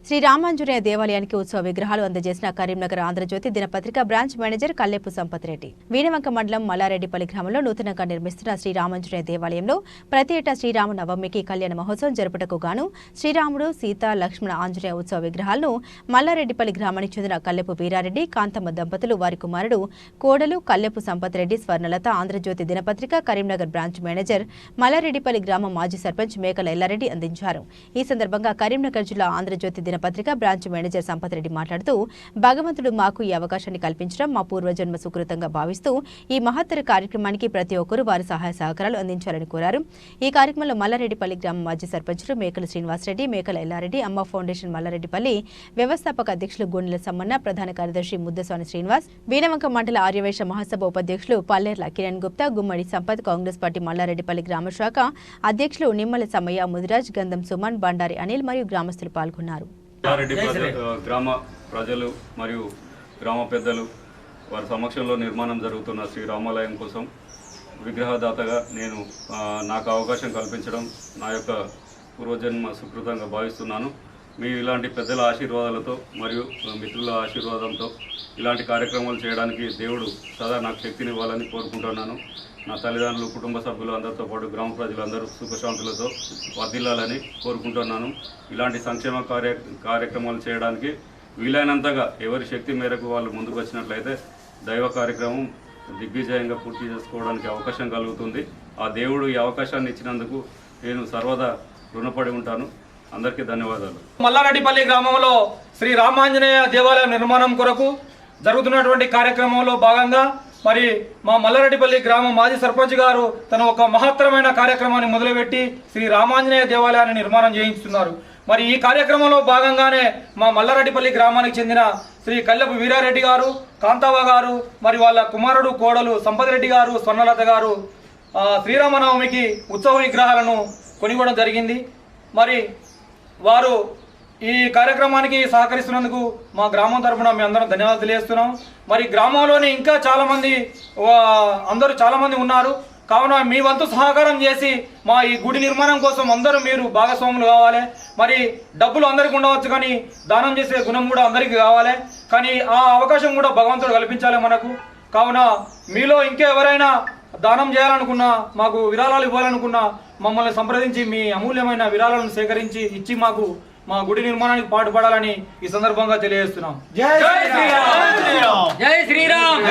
శ్రీ రామాంజనేయ దేవాలయానికి ఉత్సవ విగ్రహాలు అందజేసిన కరీంనగర్ ఆంధ్రజ్యోతి దినపత్రిక బ్రాంచ్ మేనేజర్ కల్లెపు సంపత్ రెడ్డి. వీణవంక మండలం మల్లారెడ్డిపల్లి గ్రామంలో నూతనంగా నిర్మిస్తున్న శ్రీ రామాంజనేయ దేవాలయంలో ప్రతి ఏటా శ్రీరామ నవమికి కళ్యాణ మహోత్సవం జరుపుటకు గాను శ్రీరాముడు, సీత, లక్ష్మణ, ఆంజనేయ ఉత్సవ విగ్రహాలను మల్లారెడ్డిపల్లి గ్రామానికి చెందిన కల్లెపు వీరారెడ్డి, కాంతమ్మ దంపతులు, వారి కుమారుడు, కోడలు కల్లెపు సంపత్ రెడ్డి, స్వర్ణలత ఆంధ్రజ్యోతి దినపత్రిక కరీంనగర్ బ్రాంచ్ మేనేజర్ మల్లారెడ్డిపల్లి గ్రామం మాజీ సర్పంచ్ మేకల ఎల్లారెడ్డి అందించారు. ఈ సందర్భంగా కరీంనగర్ జిల్లా ఆంధ్రజ్యోతి దినపత్రిక బ్రాంచ్ మేనేజర్ సంపత్ రెడ్డి మాట్లాడుతూ, భగవంతుడు మాకు ఈ అవకాశాన్ని కల్పించడం మా పూర్వజన్మ సుకృతంగా భావిస్తూ ఈ మహత్తర కార్యక్రమానికి ప్రతి ఒక్కరూ వారి సహాయ సహకారాలు అందించాలని కోరారు. ఈ కార్యక్రమంలో మల్లారెడ్డిపల్లి గ్రామం మాజీ సర్పంచులు మేకల శ్రీనివాసరెడ్డి, మేకల ఎల్లారెడ్డి, అమ్మ ఫౌండేషన్ మల్లారెడ్డిపల్లి వ్యవస్థాపక అధ్యక్షులు గోనెల సమ్మన్న, ప్రధాన కార్యదర్శి ముద్దస్వామి శ్రీనివాస్, వీణవంక మండల ఆర్యవైశ్య మహాసభ ఉపాధ్యక్షులు పల్లేర్ల కిరణ్ గుప్తా, గుమ్మడి సంపత్, కాంగ్రెస్ పార్టీ మల్లారెడ్డిపల్లి గ్రామ శాఖ అధ్యక్షులు నిమ్మల సమ్మయ్య, ముదిరాజ్, గంధం సుమన్, బండారి అనిల్ మరియు గ్రామస్తులు పాల్గొన్నారు. గ్రామ ప్రజలు మరియు గ్రామ పెద్దలు వారి సమక్షంలో నిర్మాణం జరుగుతున్న శ్రీ రామాలయం కోసం విగ్రహదాతగా నేను నాకు అవకాశం కల్పించడం నా యొక్క పూర్వజన్మ సుకృతంగా భావిస్తున్నాను. మీ ఇలాంటి పెద్దల ఆశీర్వాదాలతో మరియు మిత్రుల ఆశీర్వాదంతో ఇలాంటి కార్యక్రమాలు చేయడానికి దేవుడు సదా నాకు శక్తినివ్వాలని కోరుకుంటున్నాను. నా తల్లిదండ్రులు, కుటుంబ సభ్యులు అందరితో పాటు గ్రామ ప్రజలందరూ సుఖశాంతులతో వర్ధిల్లాలని కోరుకుంటున్నాను. ఇలాంటి సంక్షేమ కార్యక్రమాలు చేయడానికి వీలైనంతగా ఎవరి శక్తి మేరకు వాళ్ళు ముందుకు వచ్చినట్లయితే దైవ కార్యక్రమం దిగ్విజయంగా పూర్తి చేసుకోవడానికి అవకాశం కలుగుతుంది. ఆ దేవుడు ఈ అవకాశాన్ని ఇచ్చినందుకు నేను సర్వదా రుణపడి ఉంటాను. అందరికీ ధన్యవాదాలు. మల్లారెడ్డిపల్లి గ్రామంలో శ్రీ రామాంజనేయ దేవాలయం నిర్మాణం కొరకు జరుగుతున్నటువంటి కార్యక్రమంలో భాగంగా మరి మా మల్లారెడ్డిపల్లి గ్రామం మాజీ సర్పంచ్ గారు తన ఒక మహత్తరమైన కార్యక్రమాన్ని మొదలుపెట్టి శ్రీ రామాంజనేయ దేవాలయాన్ని నిర్మాణం చేయిస్తున్నారు. మరి ఈ కార్యక్రమంలో భాగంగానే మా మల్లారెడ్డిపల్లి గ్రామానికి చెందిన శ్రీ కల్లెపు వీరారెడ్డి గారు, కాంతవ్వ గారు, మరి వాళ్ళ కుమారుడు, కోడలు సంపత్ రెడ్డి గారు, స్వర్ణలత గారు శ్రీరామనవమికి ఉత్సవ విగ్రహాలను కొనివ్వడం జరిగింది. మరి వారు ఈ కార్యక్రమానికి సహకరిస్తున్నందుకు మా గ్రామం తరఫున మేము అందరం ధన్యవాదాలు తెలియజేస్తున్నాం. మరి గ్రామంలోని ఇంకా చాలామంది ఉన్నారు. కావున మీ వంతు సహకారం చేసి మా ఈ గుడి నిర్మాణం కోసం అందరూ మీరు భాగస్వాములు కావాలి. మరి డబ్బులు అందరికీ ఉండవచ్చు, కానీ దానం చేసే గుణం కూడా అందరికీ కావాలి. కానీ ఆ అవకాశం కూడా భగవంతుడు కల్పించాలి మనకు. కావున మీలో ఇంకెవరైనా దానం చేయాలనుకున్నా, మాకు విరాళాలు ఇవ్వాలనుకున్నా మమ్మల్ని సంప్రదించి మీ అమూల్యమైన విరాళాలను సేకరించి ఇచ్చి మాకు మా గుడి నిర్మాణానికి పాటుపడాలని ఈ సందర్భంగా తెలియజేస్తున్నాం. జై శ్రీరామ్.